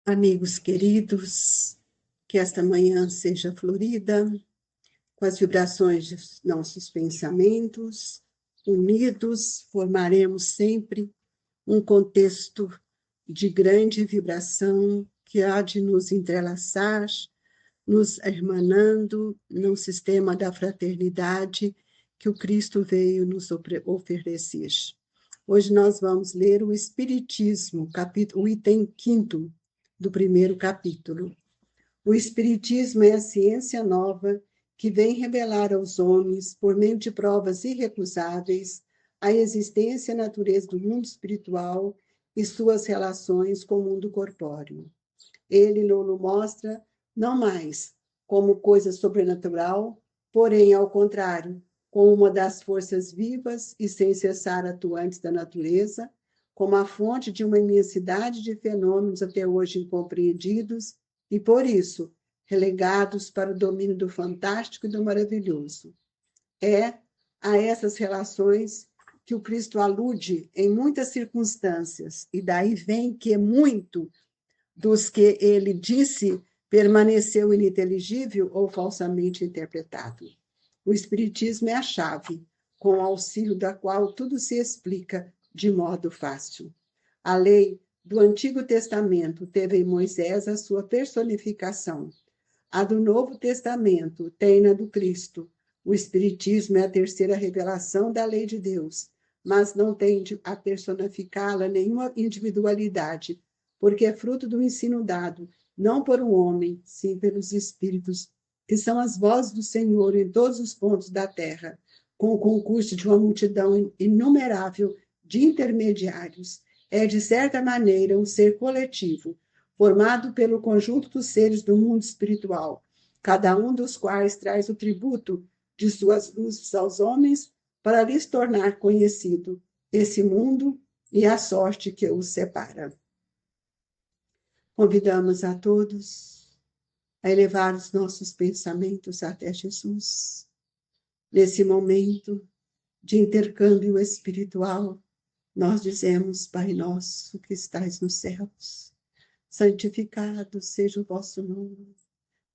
Amigos queridos, que esta manhã seja florida, com as vibrações de nossos pensamentos, unidos, formaremos sempre um contexto de grande vibração que há de nos entrelaçar, nos hermanando no sistema da fraternidade que o Cristo veio nos oferecer. Hoje nós vamos ler o Espiritismo, o item 5º do primeiro capítulo. O Espiritismo é a ciência nova que vem revelar aos homens, por meio de provas irrecusáveis, a existência e a natureza do mundo espiritual e suas relações com o mundo corpóreo. Ele nos mostra não mais como coisa sobrenatural, porém, ao contrário, como uma das forças vivas e sem cessar atuantes da natureza, como a fonte de uma imensidade de fenômenos até hoje incompreendidos e, por isso, relegados para o domínio do fantástico e do maravilhoso. É a essas relações que o Cristo alude em muitas circunstâncias, e daí vem que muito dos que ele disse permaneceu ininteligível ou falsamente interpretado. O Espiritismo é a chave, com o auxílio da qual tudo se explica de modo fácil. A lei do Antigo Testamento teve em Moisés a sua personificação. A do Novo Testamento tem na do Cristo. O Espiritismo é a terceira revelação da lei de Deus, mas não tende a personificá-la nenhuma individualidade, porque é fruto do ensino dado, não por um homem, sim pelos Espíritos, que são as vozes do Senhor em todos os pontos da terra, com o concurso de uma multidão inumerável de intermediários. É, de certa maneira, um ser coletivo, formado pelo conjunto dos seres do mundo espiritual, cada um dos quais traz o tributo de suas luzes aos homens para lhes tornar conhecido esse mundo e a sorte que os separa. Convidamos a todos a elevar os nossos pensamentos até Jesus, nesse momento de intercâmbio espiritual. Nós dizemos: Pai nosso que estais nos céus, santificado seja o vosso nome,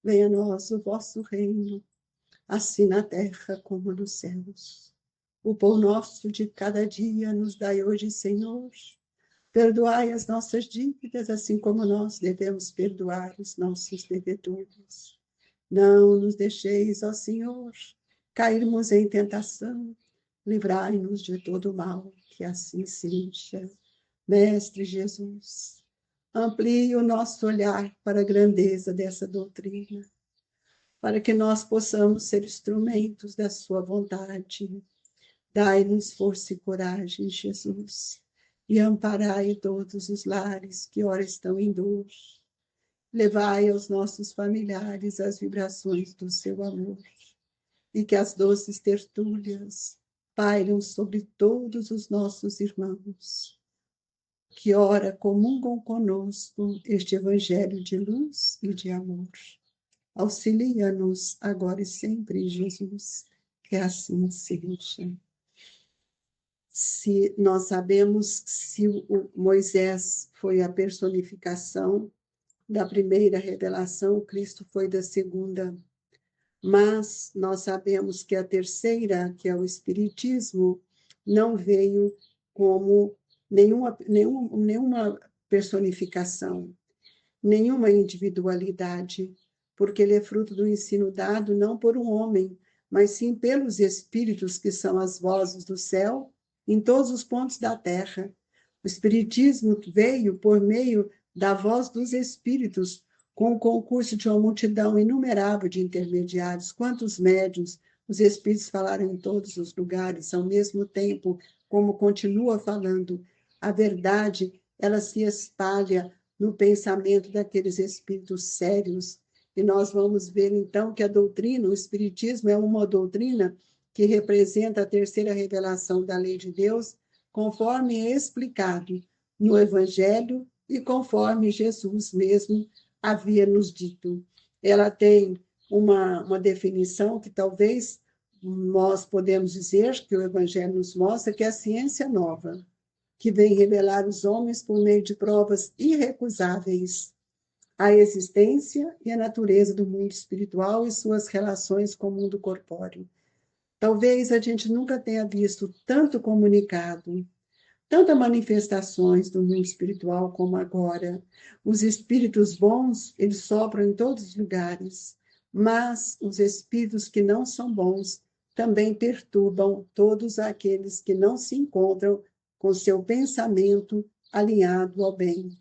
venha a nós o vosso reino, assim na terra como nos céus. O pão nosso de cada dia nos dai hoje, Senhor. Perdoai as nossas dívidas, assim como nós devemos perdoar os nossos devedores. Não nos deixeis, ó Senhor, cairmos em tentação. Livrai-nos de todo mal, que assim seja. Mestre Jesus, amplie o nosso olhar para a grandeza dessa doutrina, para que nós possamos ser instrumentos da sua vontade. Dai-nos força e coragem, Jesus, e amparai todos os lares que ora estão em dor. Levai aos nossos familiares as vibrações do seu amor, e que as doces tertúlias pairam sobre todos os nossos irmãos, que ora comungam conosco este evangelho de luz e de amor. Auxilia-nos agora e sempre, Jesus, que assim seja. Se nós sabemos se o Moisés foi a personificação da primeira revelação, Cristo foi da segunda, mas nós sabemos que a terceira, que é o Espiritismo, não veio como nenhuma personificação, nenhuma individualidade, porque ele é fruto do ensino dado não por um homem, mas sim pelos Espíritos, que são as vozes do céu, em todos os pontos da terra. O Espiritismo veio por meio da voz dos Espíritos, com o concurso de uma multidão inumerável de intermediários. Quantos médiuns os Espíritos falaram em todos os lugares, ao mesmo tempo, como continua falando, a verdade, ela se espalha no pensamento daqueles espíritos sérios. E nós vamos ver, então, que a doutrina, o Espiritismo, é uma doutrina que representa a terceira revelação da lei de Deus, conforme é explicado no Evangelho e conforme Jesus mesmo havia nos dito. Ela tem uma definição que talvez nós podemos dizer, que o Evangelho nos mostra, que é a ciência nova, que vem revelar os homens por meio de provas irrecusáveis, a existência e a natureza do mundo espiritual e suas relações com o mundo corpóreo. Talvez a gente nunca tenha visto tanto comunicado, tantas manifestações do mundo espiritual como agora. Os espíritos bons, eles sopram em todos os lugares, mas os espíritos que não são bons também perturbam todos aqueles que não se encontram com seu pensamento alinhado ao bem.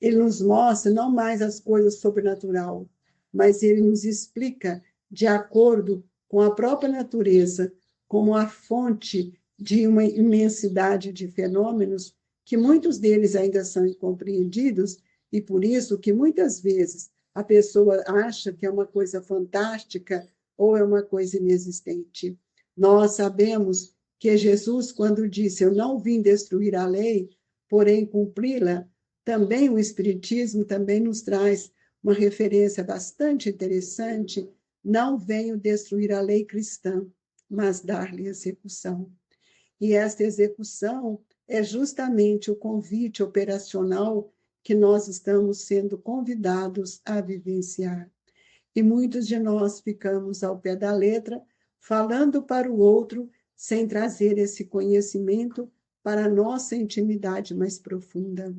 Ele nos mostra não mais as coisas sobrenatural, mas ele nos explica de acordo com a própria natureza, como a fonte de uma imensidade de fenômenos que muitos deles ainda são incompreendidos e por isso que muitas vezes a pessoa acha que é uma coisa fantástica ou é uma coisa inexistente. Nós sabemos que Jesus, quando disse, eu não vim destruir a lei, porém cumpri-la, também o Espiritismo também nos traz uma referência bastante interessante, não venho destruir a lei cristã, mas dar-lhe execução. E esta execução é justamente o convite operacional que nós estamos sendo convidados a vivenciar. E muitos de nós ficamos ao pé da letra, falando para o outro, sem trazer esse conhecimento para a nossa intimidade mais profunda.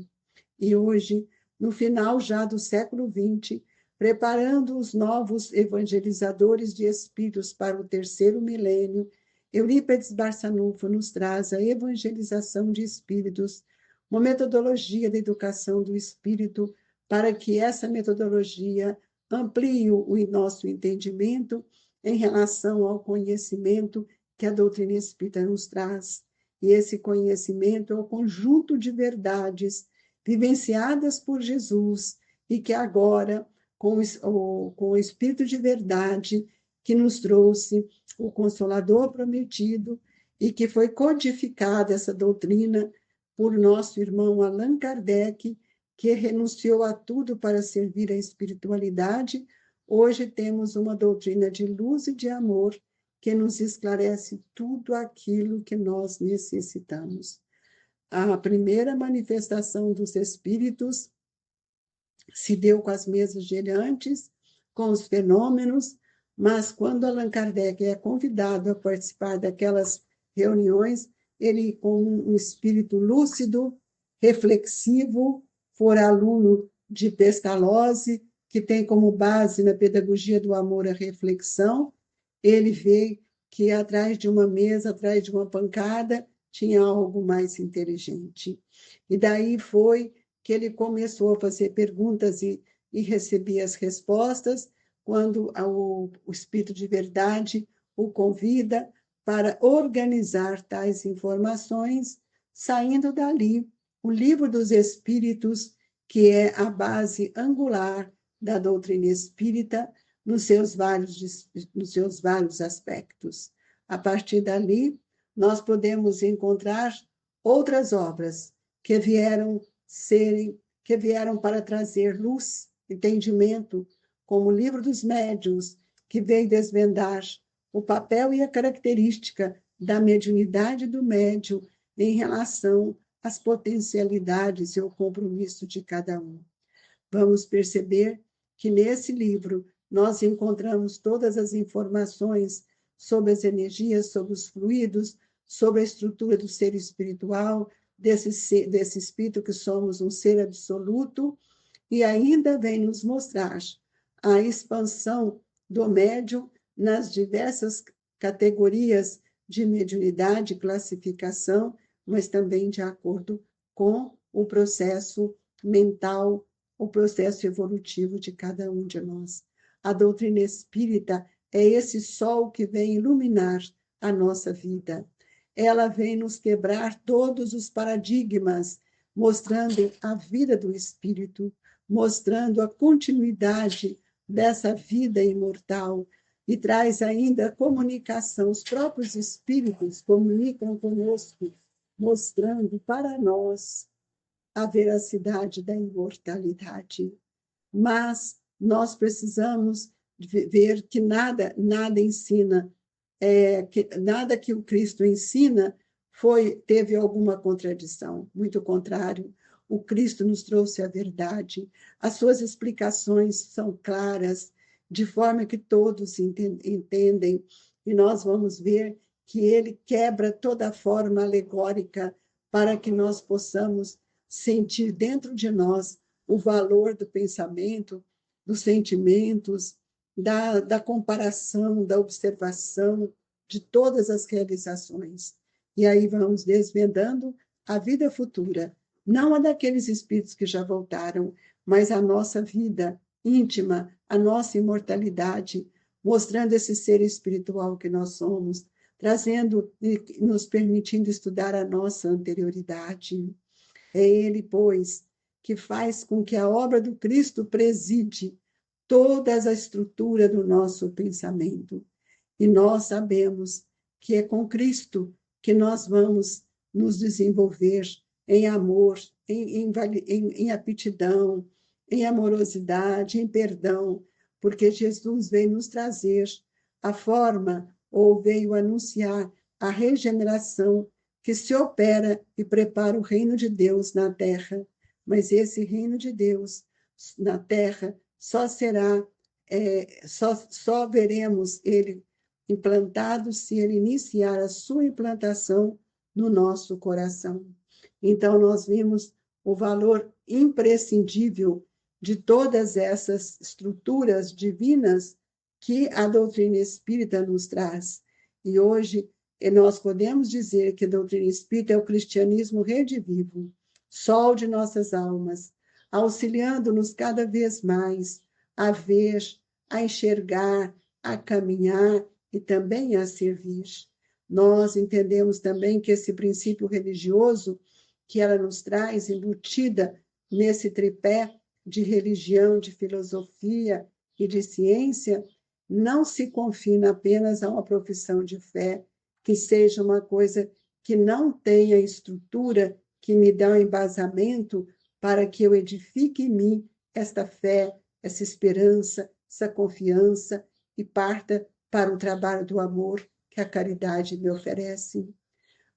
E hoje, no final já do século XX, preparando os novos evangelizadores de espíritos para o terceiro milênio, Eurípides Barçanufo nos traz a evangelização de espíritos, uma metodologia da educação do espírito, para que essa metodologia amplie o nosso entendimento em relação ao conhecimento que a doutrina espírita nos traz. E esse conhecimento é o conjunto de verdades vivenciadas por Jesus e que agora, com o Espírito de verdade que nos trouxe o Consolador prometido e que foi codificada essa doutrina por nosso irmão Allan Kardec, que renunciou a tudo para servir a espiritualidade, hoje temos uma doutrina de luz e de amor que nos esclarece tudo aquilo que nós necessitamos. A primeira manifestação dos espíritos se deu com as mesas girantes, com os fenômenos, mas quando Allan Kardec é convidado a participar daquelas reuniões, ele, com um espírito lúcido, reflexivo, for aluno de Pestalozzi, que tem como base na pedagogia do amor a reflexão, ele vê que atrás de uma mesa, atrás de uma pancada, tinha algo mais inteligente. E daí foi que ele começou a fazer perguntas e recebia as respostas, quando o Espírito de Verdade o convida para organizar tais informações, saindo dali o Livro dos Espíritos, que é a base angular da doutrina espírita, nos seus vários aspectos. A partir dali, nós podemos encontrar outras obras que vieram para trazer luz, entendimento, como o Livro dos Médiuns, que veio desvendar o papel e a característica da mediunidade do médium em relação às potencialidades e ao compromisso de cada um. Vamos perceber que nesse livro nós encontramos todas as informações sobre as energias, sobre os fluidos, sobre a estrutura do ser espiritual, desse espírito que somos um ser absoluto, e ainda vem nos mostrar a expansão do médium nas diversas categorias de mediunidade e classificação, mas também de acordo com o processo mental, o processo evolutivo de cada um de nós. A doutrina espírita é esse sol que vem iluminar a nossa vida. Ela vem nos quebrar todos os paradigmas, mostrando a vida do espírito, mostrando a continuidade dessa vida imortal, e traz ainda a comunicação. Os próprios espíritos comunicam conosco, mostrando para nós a veracidade da imortalidade. Mas nós precisamos ver que nada ensina, nada que o Cristo ensina teve alguma contradição. Muito contrário, o Cristo nos trouxe a verdade. As suas explicações são claras, de forma que todos entendem, e nós vamos ver que ele quebra toda a forma alegórica para que nós possamos sentir dentro de nós o valor do pensamento, dos sentimentos, da comparação, da observação de todas as realizações. E aí vamos desvendando a vida futura, não a daqueles espíritos que já voltaram, mas a nossa vida íntima, a nossa imortalidade, mostrando esse ser espiritual que nós somos, trazendo e nos permitindo estudar a nossa anterioridade. É ele, pois, que faz com que a obra do Cristo preside toda a estrutura do nosso pensamento. E nós sabemos que é com Cristo que nós vamos nos desenvolver em amor, em aptidão, em amorosidade, em perdão, porque Jesus veio nos trazer a forma, ou veio anunciar a regeneração que se opera e prepara o reino de Deus na terra. Mas esse reino de Deus na terra só será, só veremos ele implantado se ele iniciar a sua implantação no nosso coração. Então, nós vimos o valor imprescindível de todas essas estruturas divinas que a doutrina espírita nos traz. E hoje, nós podemos dizer que a doutrina espírita é o cristianismo redivivo, sol de nossas almas, auxiliando-nos cada vez mais a ver, a enxergar, a caminhar e também a servir. Nós entendemos também que esse princípio religioso que ela nos traz, embutida nesse tripé de religião, de filosofia e de ciência, não se confina apenas a uma profissão de fé, que seja uma coisa que não tenha estrutura, que me dá um embasamento para que eu edifique em mim esta fé, essa esperança, essa confiança e parta para o trabalho do amor que a caridade me oferece.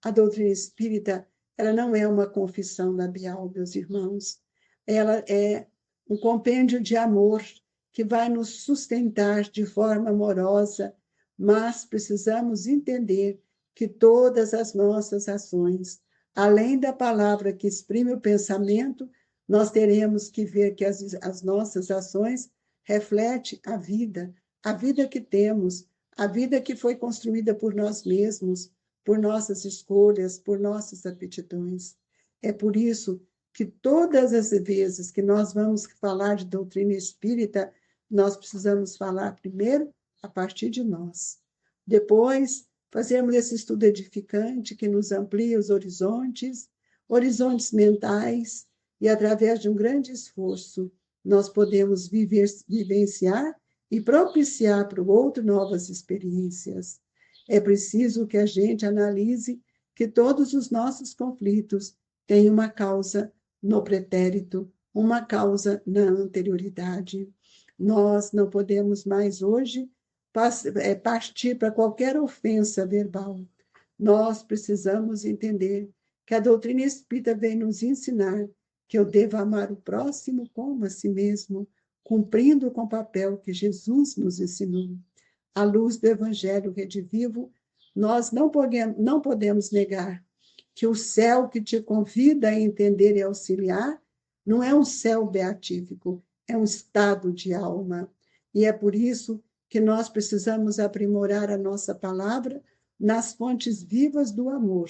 A doutrina espírita, ela não é uma confissão labial, meus irmãos. Ela é um compêndio de amor que vai nos sustentar de forma amorosa, mas precisamos entender que todas as nossas ações, além da palavra que exprime o pensamento, nós teremos que ver que as nossas ações refletem a vida que temos, a vida que foi construída por nós mesmos, por nossas escolhas, por nossas aptidões. É por isso que todas as vezes que nós vamos falar de doutrina espírita, nós precisamos falar primeiro a partir de nós. Depois, fazermos esse estudo edificante que nos amplia os horizontes mentais, e através de um grande esforço, nós podemos vivenciar e propiciar para o outro novas experiências. É preciso que a gente analise que todos os nossos conflitos têm uma causa no pretérito, uma causa na anterioridade. Nós não podemos mais hoje partir para qualquer ofensa verbal. Nós precisamos entender que a doutrina espírita vem nos ensinar que eu devo amar o próximo como a si mesmo, cumprindo com o papel que Jesus nos ensinou. À luz do Evangelho redivivo, nós não podemos negar que o céu que te convida a entender e auxiliar não é um céu beatífico, é um estado de alma. E é por isso que nós precisamos aprimorar a nossa palavra nas fontes vivas do amor,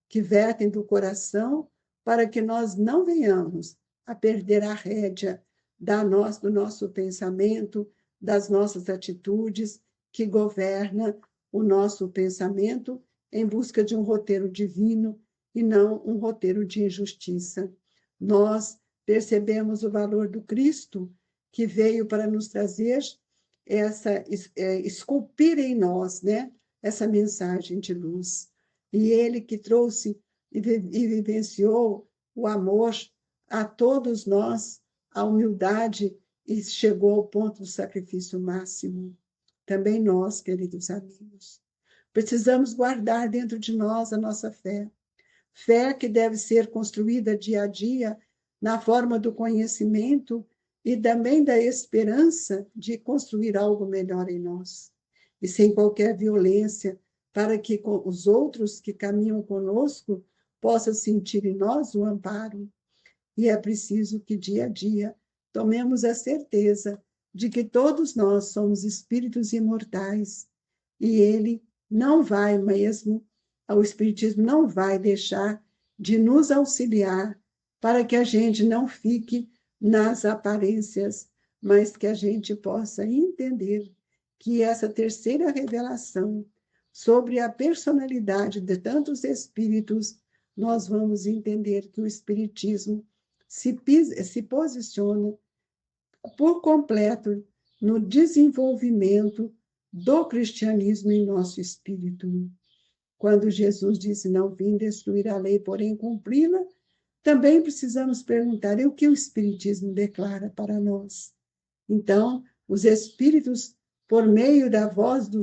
que vertem do coração, para que nós não venhamos a perder a rédea do nosso pensamento, das nossas atitudes, que governa o nosso pensamento em busca de um roteiro divino e não um roteiro de injustiça. Nós percebemos o valor do Cristo, que veio para nos trazer esculpir em nós, né, essa mensagem de luz. E ele que trouxe e vivenciou o amor a todos nós, a humildade, e chegou ao ponto do sacrifício máximo. Também nós, queridos amigos, precisamos guardar dentro de nós a nossa fé. Fé que deve ser construída dia a dia na forma do conhecimento e também da esperança de construir algo melhor em nós, e sem qualquer violência, para que os outros que caminham conosco possam sentir em nós o amparo. E é preciso que, dia a dia, tomemos a certeza de que todos nós somos espíritos imortais, e ele não vai mesmo, o Espiritismo não vai deixar de nos auxiliar para que a gente não fique nas aparências, mas que a gente possa entender que essa terceira revelação sobre a personalidade de tantos espíritos, nós vamos entender que o Espiritismo se posiciona por completo no desenvolvimento do cristianismo em nosso espírito. Quando Jesus disse, não vim destruir a lei, porém cumpri-la, também precisamos perguntar, e o que o Espiritismo declara para nós? Então, os Espíritos, por meio da voz do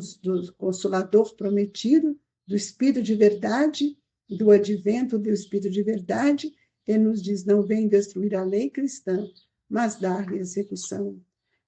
Consolador prometido, do Espírito de verdade, do advento do Espírito de verdade, ele nos diz, não vem destruir a lei cristã, mas dar-lhe execução.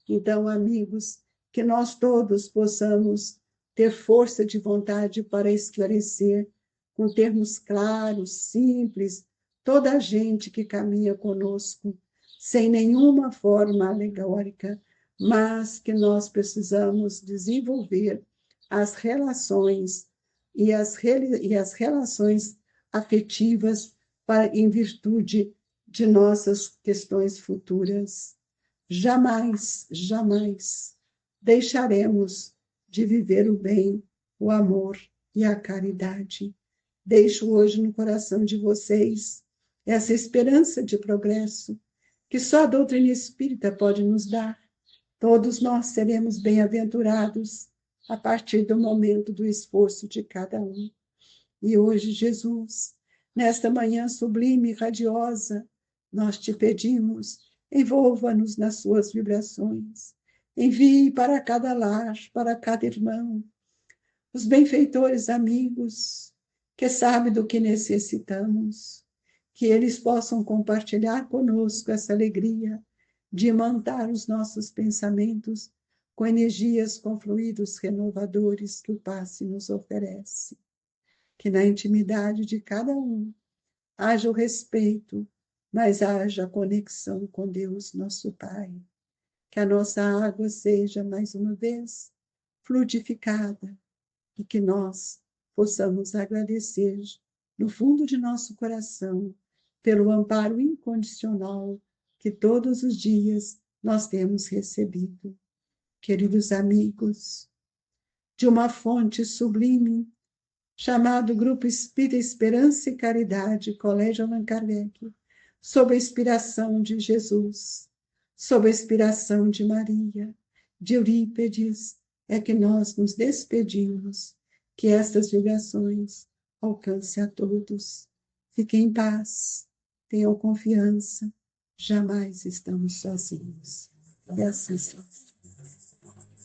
Então, amigos, que nós todos possamos ter força de vontade para esclarecer, com termos claros, simples, toda a gente que caminha conosco, sem nenhuma forma alegórica, mas que nós precisamos desenvolver as relações e as relações afetivas em virtude de nossas questões futuras. Jamais, jamais deixaremos de viver o bem, o amor e a caridade. Deixo hoje no coração de vocês essa esperança de progresso que só a doutrina espírita pode nos dar. Todos nós seremos bem-aventurados a partir do momento do esforço de cada um. E hoje, Jesus, nesta manhã sublime e radiosa, nós te pedimos, envolva-nos nas suas vibrações, envie para cada lar, para cada irmão, os benfeitores amigos, que sabem do que necessitamos, que eles possam compartilhar conosco essa alegria de imantar os nossos pensamentos com energias, com fluidos renovadores que o passe nos oferece. Que na intimidade de cada um haja o respeito, mas haja a conexão com Deus, nosso Pai. Que a nossa água seja, mais uma vez, fluidificada e que nós possamos agradecer no fundo de nosso coração pelo amparo incondicional que todos os dias nós temos recebido. Queridos amigos, de uma fonte sublime, chamado Grupo Espírita Esperança e Caridade, Colégio Allan Kardec, sob a inspiração de Jesus, sob a inspiração de Maria, de Eurípedes, é que nós nos despedimos, que estas vibrações alcancem a todos. Fiquem em paz, tenham confiança, jamais estamos sozinhos. E assim seja.